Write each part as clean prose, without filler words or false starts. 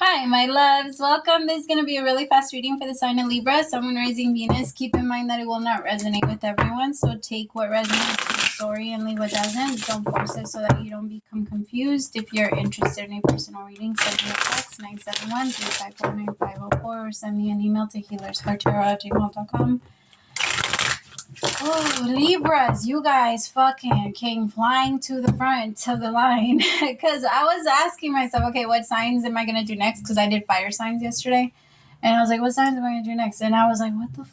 Hi, my loves. Welcome. This is going to be a really fast reading for the sign of Libra, Sun, rising, Venus. Keep in mind that it will not resonate with everyone, so take what resonates with the story and leave what doesn't. Don't force it so that you don't become confused. If you're interested in a personal reading, send me a text 971-354-9504 or send me an email to HealersHeartTarot@gmail.com. Oh, Libras, you guys fucking came flying to the front of the line because I was asking myself, okay, what signs am I going to do next? Because I did fire signs yesterday. And I was like, what signs am I going to do next? And I was like, what the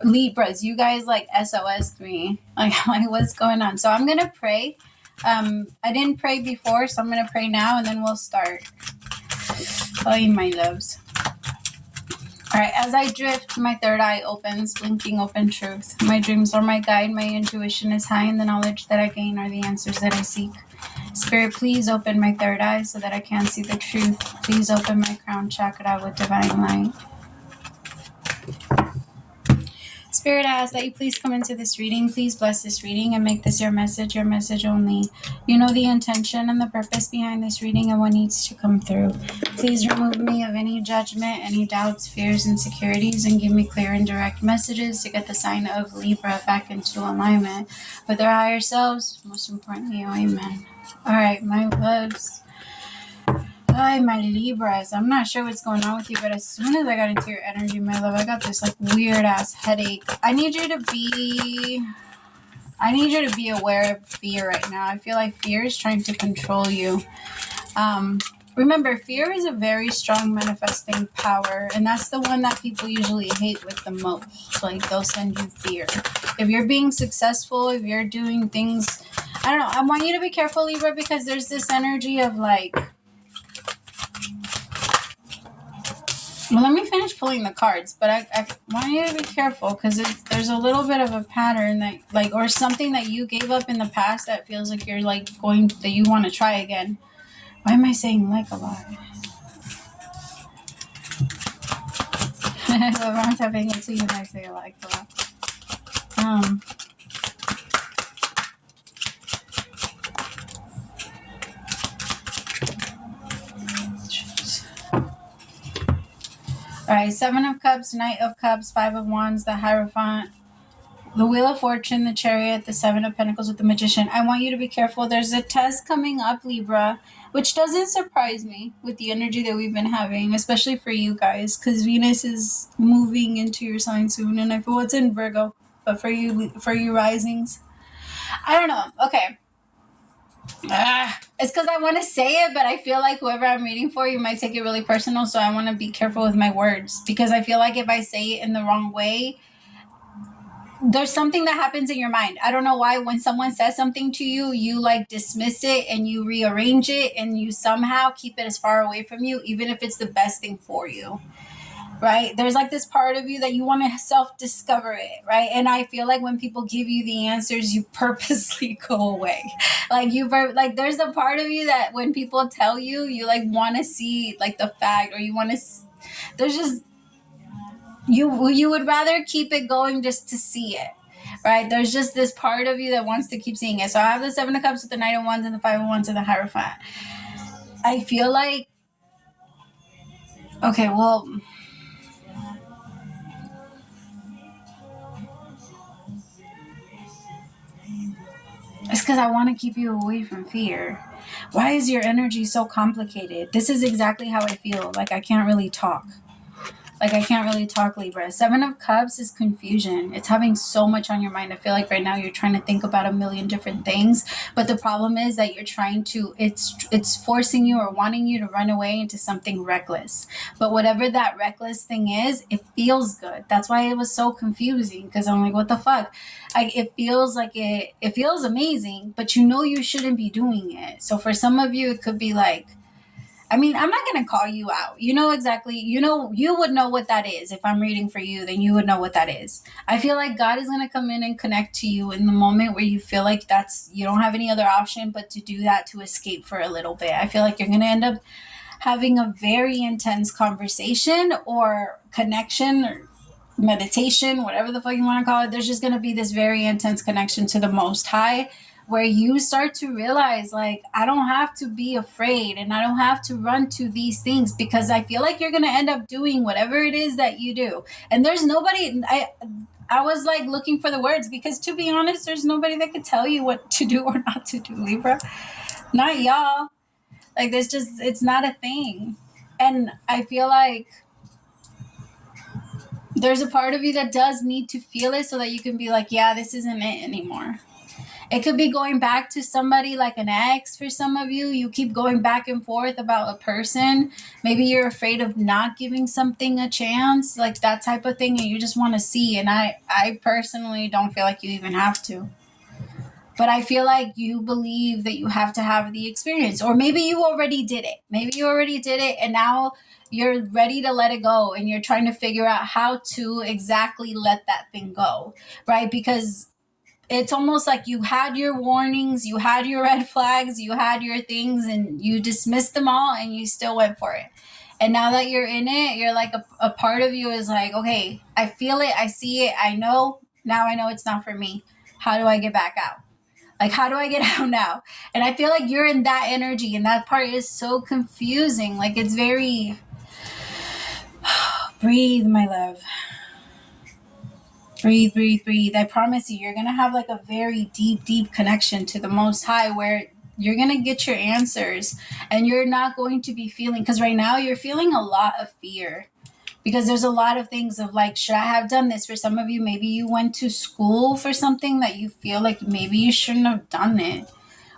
Libras, you guys like SOS me. Like, what's going on? So I'm going to pray. I didn't pray before, so I'm going to pray now and then we'll start. Oh, my loves. All right, as I drift, my third eye opens, blinking open truth. My dreams are my guide, my intuition is high, and the knowledge that I gain are the answers that I seek. Spirit, please open my third eye so that I can see the truth. Please open my crown chakra with divine light. Spirit, I ask that you please come into this reading. Please bless this reading and make this your message only. You know the intention and the purpose behind this reading and what needs to come through. Please remove me of any judgment, any doubts, fears, insecurities, and give me clear and direct messages to get the sign of Libra back into alignment with their higher selves. Most importantly, amen. All right, my loves. Hi, my Libras. I'm not sure what's going on with you, but as soon as I got into your energy, my love, I got this like weird ass headache. I need you to be aware of fear right now. I feel like fear is trying to control you. Remember, fear is a very strong manifesting power, and that's the one that people usually hate with the most. Like, they'll send you fear. If you're being successful, if you're doing things, I don't know. I want you to be careful, Libra, because there's this energy of like, well, let me finish pulling the cards, but I want you to be careful because there's a little bit of a pattern that, like, or something that you gave up in the past that feels like you're, like, that you want to try again. Why am I saying like a lot? Whoever I'm tapping into, you might say like a lot. All right, Seven of Cups, Knight of Cups, Five of Wands, the Hierophant, the Wheel of Fortune, the Chariot, the Seven of Pentacles with the Magician. I want you to be careful. There's a test coming up, Libra, which doesn't surprise me with the energy that we've been having, especially for you guys, because Venus is moving into your sign soon, and I feel it's in Virgo, but for you risings, I don't know. Okay. It's because I want to say it, but I feel like whoever I'm reading for, you might take it really personal, so I want to be careful with my words, because I feel like if I say it in the wrong way, there's something that happens in your mind. I don't know why when someone says something to you, you like dismiss it and you rearrange it and you somehow keep it as far away from you, even if it's the best thing for you, right? There's like this part of you that you want to self-discover it, right? And I feel like when people give you the answers, you purposely go away. Like there's a part of you that when people tell you, you like want to see like the fact, or you want to, there's just, you would rather keep it going just to see it, right? There's just this part of you that wants to keep seeing it. So I have the Seven of Cups with the Knight of Wands and the Five of Wands and the Hierophant. I feel like, okay, well, it's because I want to keep you away from fear. Why is your energy so complicated? This is exactly how I feel. Like I can't really talk. Libra. Seven of Cups is confusion. It's having so much on your mind. I feel like right now you're trying to think about a million different things, but the problem is that you're trying to, it's forcing you or wanting you to run away into something reckless. But whatever that reckless thing is, it feels good. That's why it was so confusing, because I'm like, what the fuck? It feels like it feels amazing, but you know you shouldn't be doing it. So for some of you, it could be like, I mean, I'm not going to call you out. You know exactly, you would know what that is. If I'm reading for you, then you would know what that is. I feel like God is going to come in and connect to you in the moment where you feel like you don't have any other option but to do that, to escape for a little bit. I feel like you're going to end up having a very intense conversation or connection or meditation, whatever the fuck you want to call it. There's just going to be this very intense connection to the Most High, where you start to realize, like, I don't have to be afraid and I don't have to run to these things, because I feel like you're going to end up doing whatever it is that you do. And there's nobody, I was like looking for the words, because to be honest, there's nobody that could tell you what to do or not to do, Libra. Not y'all. Like, there's just, it's not a thing. And I feel like there's a part of you that does need to feel it so that you can be like, yeah, this isn't it anymore. It could be going back to somebody like an ex for some of you. You keep going back and forth about a person. Maybe you're afraid of not giving something a chance, like that type of thing, and you just want to see. And I personally don't feel like you even have to. But I feel like you believe that you have to have the experience. Or maybe you already did it. Maybe you already did it and now you're ready to let it go and you're trying to figure out how to exactly let that thing go, right? Because it's almost like you had your warnings, you had your red flags, you had your things, and you dismissed them all and you still went for it. And now that you're in it, you're like, a part of you is like, okay, I feel it, I see it, I know. Now I know it's not for me. How do I get back out? Like, how do I get out now? And I feel like you're in that energy, and that part is so confusing. Like, it's very... Breathe, my love. Breathe, breathe, breathe. I promise you, you're going to have like a very deep, deep connection to the Most High, where you're going to get your answers, and you're not going to be feeling... Because right now you're feeling a lot of fear. Because there's a lot of things of like, should I have done this? For some of you, maybe you went to school for something that you feel like maybe you shouldn't have done it.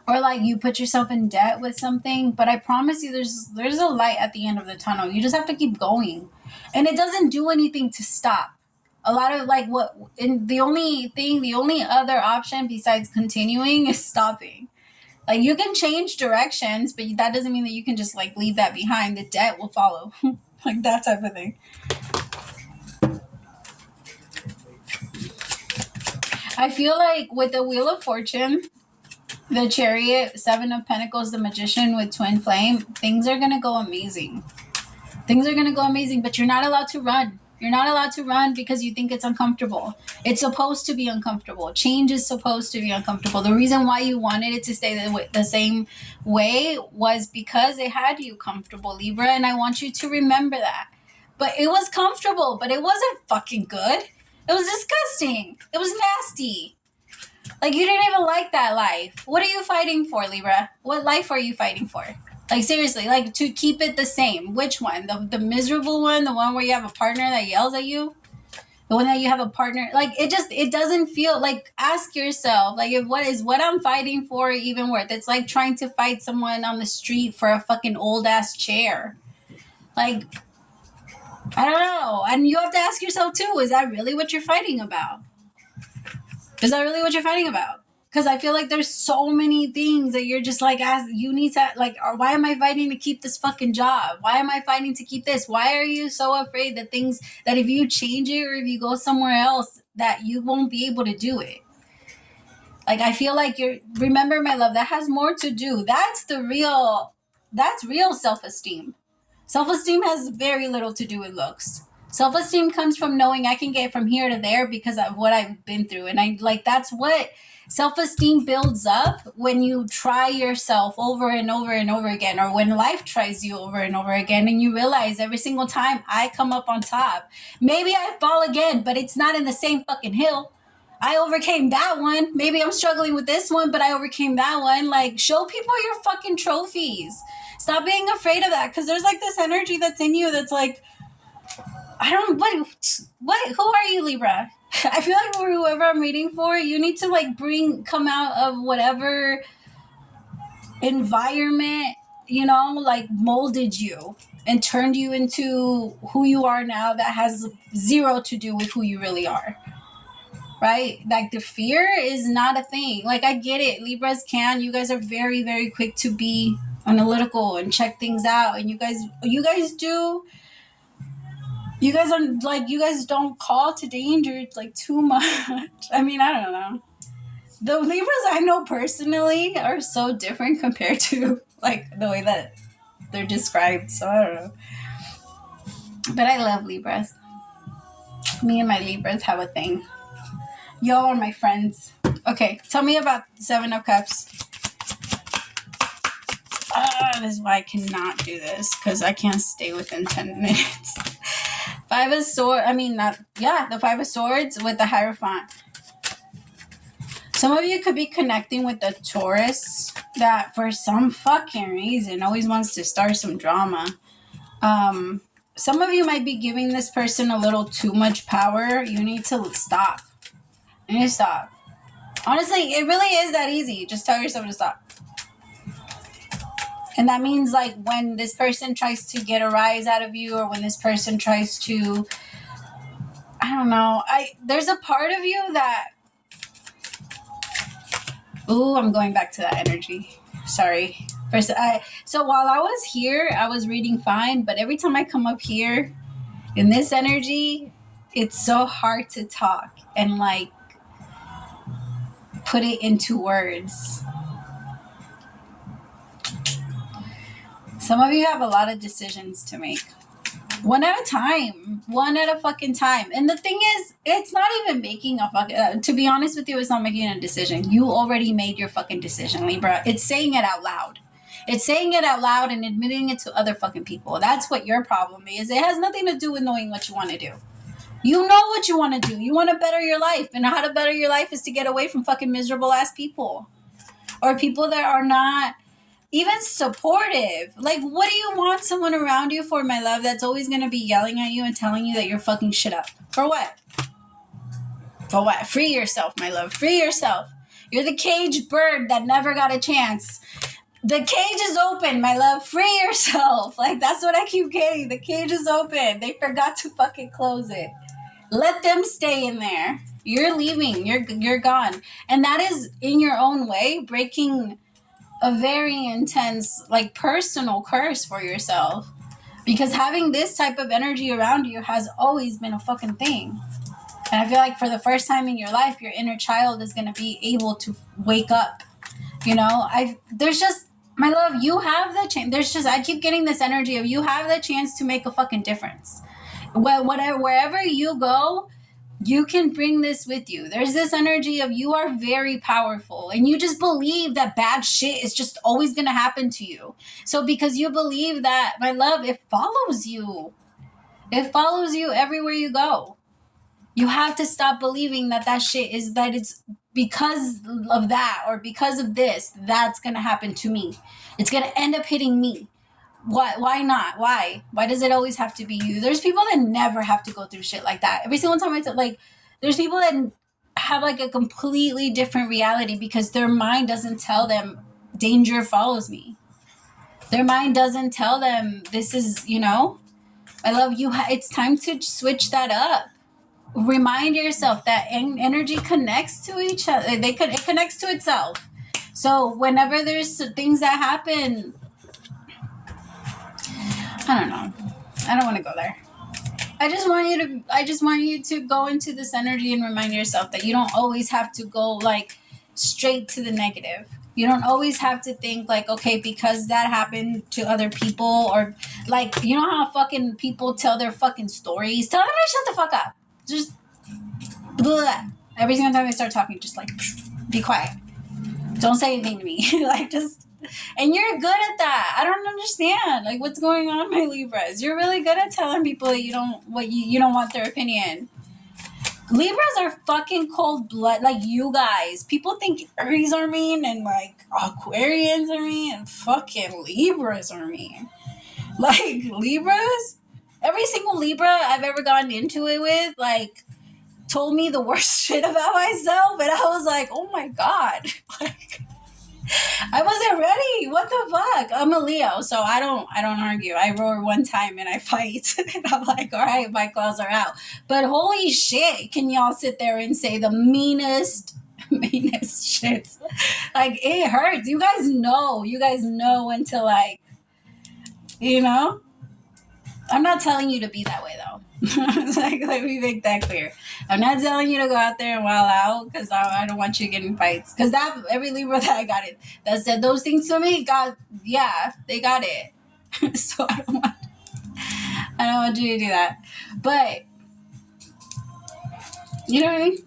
Or like you put yourself in debt with something. But I promise you, there's a light at the end of the tunnel. You just have to keep going. And it doesn't do anything to stop. A lot of like the only other option besides continuing is stopping. Like, you can change directions, but that doesn't mean that you can just like leave that behind. The debt will follow. Like that type of thing. I feel like with the Wheel of Fortune, the Chariot, Seven of Pentacles, the Magician with Twin Flame, things are going to go amazing. Things are going to go amazing, but you're not allowed to run. You're not allowed to run because you think it's uncomfortable. It's supposed to be uncomfortable. Change is supposed to be uncomfortable. The reason why you wanted it to stay the same way was because it had you comfortable, Libra, and I want you to remember that. But it was comfortable, but it wasn't fucking good. It was disgusting. It was nasty. Like, you didn't even like that life. What are you fighting for, Libra? What life are you fighting for? Like, seriously, like, to keep it the same. Which one? The miserable one? The one where you have a partner that yells at you? The one that you have a partner? Like, it doesn't feel... Like, ask yourself, like, what I'm fighting for even worth? It's like trying to fight someone on the street for a fucking old-ass chair. Like, I don't know. And you have to ask yourself, too, is that really what you're fighting about? Is that really what you're fighting about? Because I feel like there's so many things that you're just like, you need to, like, or why am I fighting to keep this fucking job? Why am I fighting to keep this? Why are you so afraid that things, that if you change it or if you go somewhere else, that you won't be able to do it? Like, I feel like remember, my love, that has more to do. That's real self-esteem. Self-esteem has very little to do with looks. Self-esteem comes from knowing I can get from here to there because of what I've been through. And that's what self-esteem builds up when you try yourself over and over and over again, or when life tries you over and over again, and you realize every single time I come up on top, maybe I fall again, but it's not in the same fucking hill. I overcame that one. Maybe I'm struggling with this one, but I overcame that one. Like, show people your fucking trophies. Stop being afraid of that, because there's like this energy that's in you that's like, who are you, Libra? I feel like for whoever I'm reading for, you need to like come out of whatever environment, like molded you and turned you into who you are now, that has zero to do with who you really are. Right? Like, the fear is not a thing. Like, I get it. Libras you guys are very, very quick to be analytical and check things out. And you guys are like, you guys don't call to danger like too much. I mean, I don't know. The Libras I know personally are so different compared to like the way that they're described. So I don't know. But I love Libras. Me and my Libras have a thing. Y'all are my friends. Okay, tell me about Seven of Cups. This is why I cannot do this, because I can't stay within 10 minutes. Five of Swords, the Five of Swords with the Hierophant. Some of you could be connecting with the Taurus that for some fucking reason always wants to start some drama. Some of you might be giving this person a little too much power. You need to stop. You need to stop. Honestly, it really is that easy. Just tell yourself to stop. And that means, like, when this person tries to get a rise out of you, or when this person tries to, I don't know. There's a part of you that, ooh, I'm going back to that energy. Sorry. So while I was here, I was reading fine, but every time I come up here in this energy, it's so hard to talk and, like, put it into words. Some of you have a lot of decisions to make. One at a time. One at a fucking time. And the thing is, it's not even making a fucking... to be honest with you, it's not making a decision. You already made your fucking decision, Libra. It's saying it out loud. It's saying it out loud and admitting it to other fucking people. That's what your problem is. It has nothing to do with knowing what you want to do. You know what you want to do. You want to better your life. And how to better your life is to get away from fucking miserable ass people. Or people that are not even supportive. Like, what do you want someone around you for, my love, that's always going to be yelling at you and telling you that you're fucking shit up? For what? For what? Free yourself, my love. Free yourself. You're the caged bird that never got a chance. The cage is open, my love. Free yourself. Like, that's what I keep getting. The cage is open. They forgot to fucking close it. Let them stay in there. You're leaving. You're gone. And that is, in your own way, breaking a very intense, like, personal curse for yourself. Because having this type of energy around you has always been a fucking thing. And I feel like for the first time in your life, your inner child is going to be able to wake up. You know, there's just, my love, you have the chance. I keep getting this energy of you have the chance to make a fucking difference. Wherever you go, you can bring this with you. There's this energy of you are very powerful, and you just believe that bad shit is just always going to happen to you. So because you believe that, my love, it follows you. It follows you everywhere you go. You have to stop believing that shit is, that it's because of that or because of this, that's going to happen to me. It's going to end up hitting me. Why not? Why does it always have to be you? There's people that never have to go through shit like that. Every single time there's people that have, like, a completely different reality because their mind doesn't tell them danger follows me. Their mind doesn't tell them this is, I love you. It's time to switch that up. Remind yourself that energy connects to each other. It connects to itself. So whenever there's things that happen, I don't know. I don't want to go there. I just want you to go into this energy and remind yourself that you don't always have to go, like, straight to the negative. You don't always have to think, like, okay, because that happened to other people, or, like, you know how fucking people tell their fucking stories? Tell them to shut the fuck up. Just blah. Every single time they start talking, just, like, be quiet. Don't say anything to me. Like, just... And you're good at that. I don't understand. Like, what's going on, my Libras? You're really good at telling people that you don't want their opinion. Libras are fucking cold blood. Like, you guys. People think Aries are mean and, like, Aquarians are mean and fucking Libras are mean. Like, Libras? Every single Libra I've ever gotten into it with, like, told me the worst shit about myself, and I was like, oh my God. Like, I wasn't ready. What the fuck? I'm a Leo, so I don't argue. I roar one time and I fight. And I'm like, all right, my claws are out. But holy shit, can y'all sit there and say the meanest shit? Like, it hurts. You guys know when to, like, I'm not telling you to be that way, though. Like, let me make that clear. I'm not telling you to go out there and wild out, because I don't want you getting fights. Because every Libra that I got it that said those things to me, they got it. So I don't want you to do that. But you know what I mean?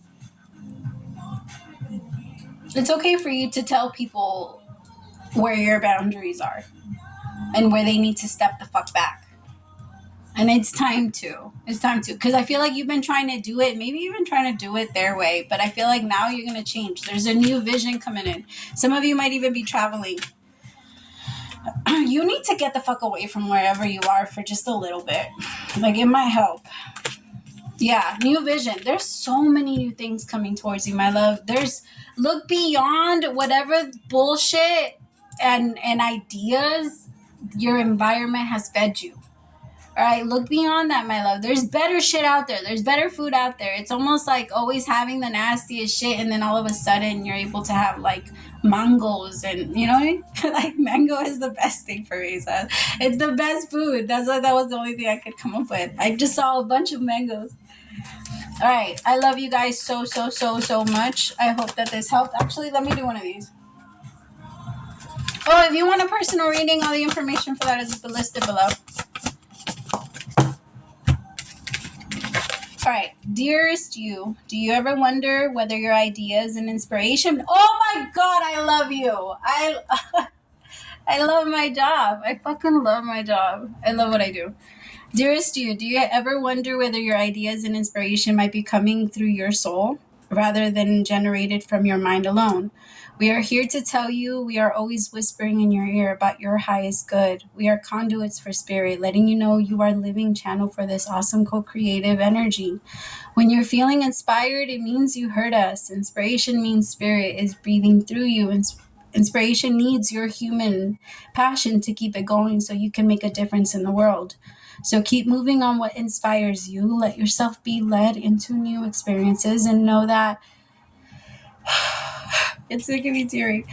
It's okay for you to tell people where your boundaries are and where they need to step the fuck back. And it's time to. It's time to. Because I feel like you've been trying to do it. Maybe you've been trying to do it their way. But I feel like now you're going to change. There's a new vision coming in. Some of you might even be traveling. You need to get the fuck away from wherever you are for just a little bit. Like, it might help. Yeah, new vision. There's so many new things coming towards you, my love. Look beyond whatever bullshit and ideas your environment has fed you. All right, look beyond that, my love. There's better shit out there. There's better food out there. It's almost like always having the nastiest shit, and then all of a sudden you're able to have like mangoes, and you know what I mean? Like, mango is the best thing for me. So it's the best food. That was the only thing I could come up with. I just saw a bunch of mangoes. All right, I love you guys so much. I hope that this helped. Actually, let me do one of these. Oh, if you want a personal reading, all the information for that is listed below. All right, dearest you, do you ever wonder whether your ideas and inspiration... Oh my God, I love you. I love my job. I fucking love my job. I love what I do. Dearest you, do you ever wonder whether your ideas and inspiration might be coming through your soul rather than generated from your mind alone? We are here to tell you we are always whispering in your ear about your highest good. We are conduits for spirit, letting you know you are a living channel for this awesome co-creative energy. When you're feeling inspired, it means you heard us. Inspiration means spirit is breathing through you. Inspiration needs your human passion to keep it going so you can make a difference in the world. So keep moving on what inspires you. Let yourself be led into new experiences and know that it's making me teary.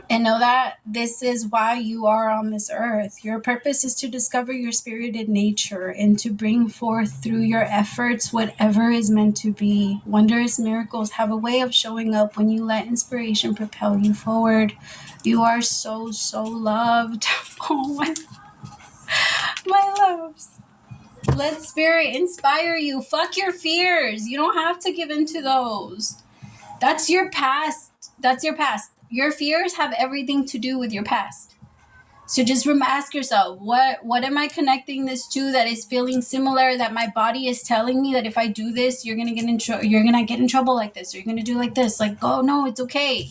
And know that this is why you are on this earth. Your purpose is to discover your spirited nature and to bring forth through your efforts whatever is meant to be. Wondrous miracles have a way of showing up when you let inspiration propel you forward. You are so loved. Oh my loves. Let spirit inspire you. Fuck your fears. You don't have to give in to those. That's your past. That's your past. Your fears have everything to do with your past. So just ask yourself, what am I connecting this to that is feeling similar, that my body is telling me that if I do this, you're gonna get in trouble like this, or you're gonna do like this. Like, oh no, it's okay.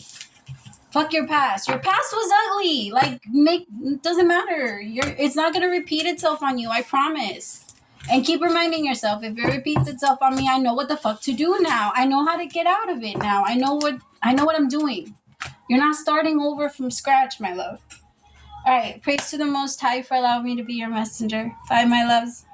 Fuck your past. Your past was ugly. Like, it doesn't matter. It's not gonna repeat itself on you. I promise. And keep reminding yourself, if it repeats itself on me, I know what the fuck to do now. I know how to get out of it now. I know what I'm doing. You're not starting over from scratch, my love. All right. Praise to the Most High for allowing me to be your messenger. Bye, my loves.